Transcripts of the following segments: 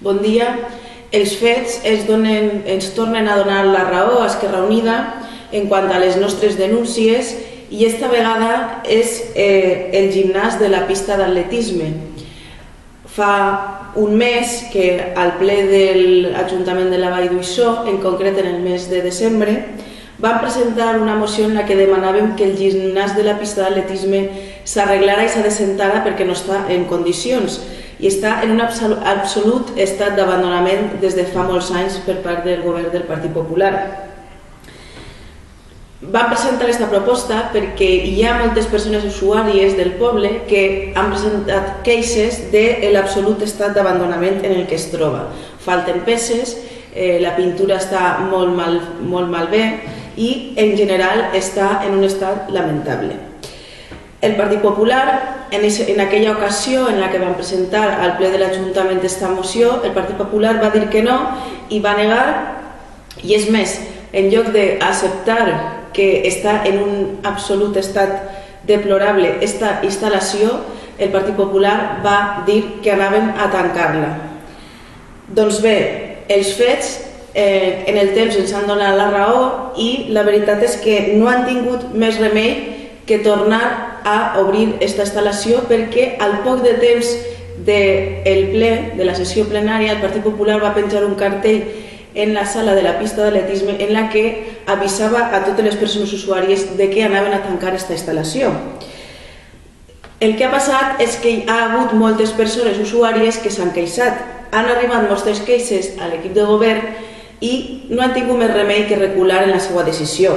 Bon dia. Els fets ens tornen a donar la raó a Esquerra Unida en quant a les nostres denúncies i esta vegada és el gimnàs de la pista d'atletisme. Fa un mes que al ple de l'Ajuntament de la Vall d'Uixó, en concret en el mes de desembre, vam presentar una moció en la que demanàvem que el gimnàs de la pista d'atletisme s'arreglara i s'adecentara perquè no està en condicions i està en un absolut estat d'abandonament des de fa molts anys per part del govern del Partit Popular. Vam presentar aquesta proposta perquè hi ha moltes persones usuàries del poble que han presentat queixes de l'absolut estat d'abandonament en el que es troba. Falten peces, la pintura està molt malbé i en general està en un estat lamentable. El Partit Popular, en aquella ocasió en la que vam presentar al ple de l'Ajuntament aquesta moció, el Partit Popular va dir que no i va negar, i és més, en lloc d'acceptar que està en un absolut estat deplorable aquesta instal·lació, el Partit Popular va dir que anaven a tancar-la. Doncs bé, els fets en el temps ens han donat la raó i la veritat és que no han tingut més remei que tornar a obrir aquesta instal·lació perquè al poc de temps del ple, de la sessió plenària, el Partit Popular va penjar un cartell en la sala de la pista d'atletisme en la que avisava a totes les persones usuàries de que anaven a tancar aquesta instal·lació. El que ha passat és que hi ha hagut moltes persones usuàries que s'han queixat. Han arribat moltes queixes a l'equip de govern i no han tingut més remei que recular en la seva decisió.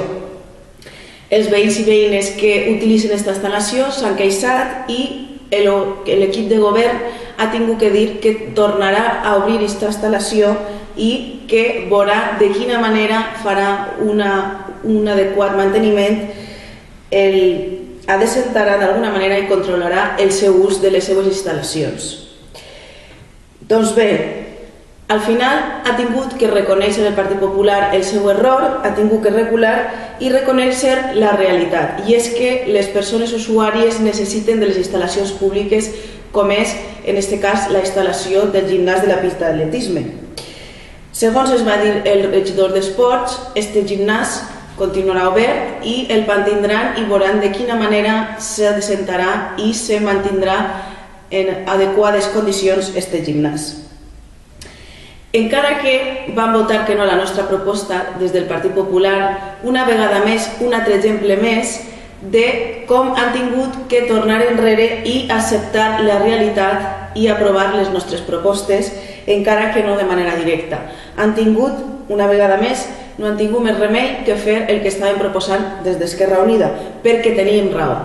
Els veïns i veïnes que utilitzen aquesta instal·lació s'han queixat i l'equip de govern ha tingut que dir que tornarà a obrir aquesta instal·lació i que veurà de quina manera farà un adequat manteniment, adecentarà d'alguna manera i controlarà el seu ús de les seves instal·lacions. Doncs bé, al final ha tingut que reconèixer el Partit Popular el seu error, ha tingut que recular i reconèixer la realitat. I és que les persones usuàries necessiten de les instal·lacions públiques com és, en aquest cas, la instal·lació del gimnàs de la pista d'atletisme. Segons es va dir el regidor d'Esports, aquest gimnàs continuarà obert i el mantindran i veuran de quina manera s'adecentarà i se mantindrà en adequades condicions aquest gimnàs. Encara que van votar que no a la nostra proposta des del Partit Popular, una vegada més, un altre exemple més de com han tingut que tornar enrere i acceptar la realitat i aprovar les nostres propostes, encara que no de manera directa. Han tingut, una vegada més, no han tingut més remei que fer el que estàvem proposant des d'Esquerra Unida, perquè teníem raó.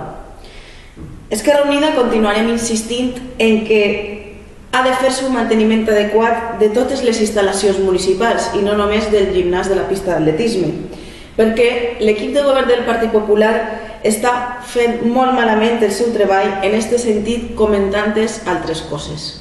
Esquerra Unida continuarem insistint en que ha de fer-se un manteniment adequat de totes les instal·lacions municipals i no només del gimnàs de la pista d'atletisme, perquè l'equip de govern del Partit Popular està fent molt malament el seu treball en aquest sentit comentant altres coses.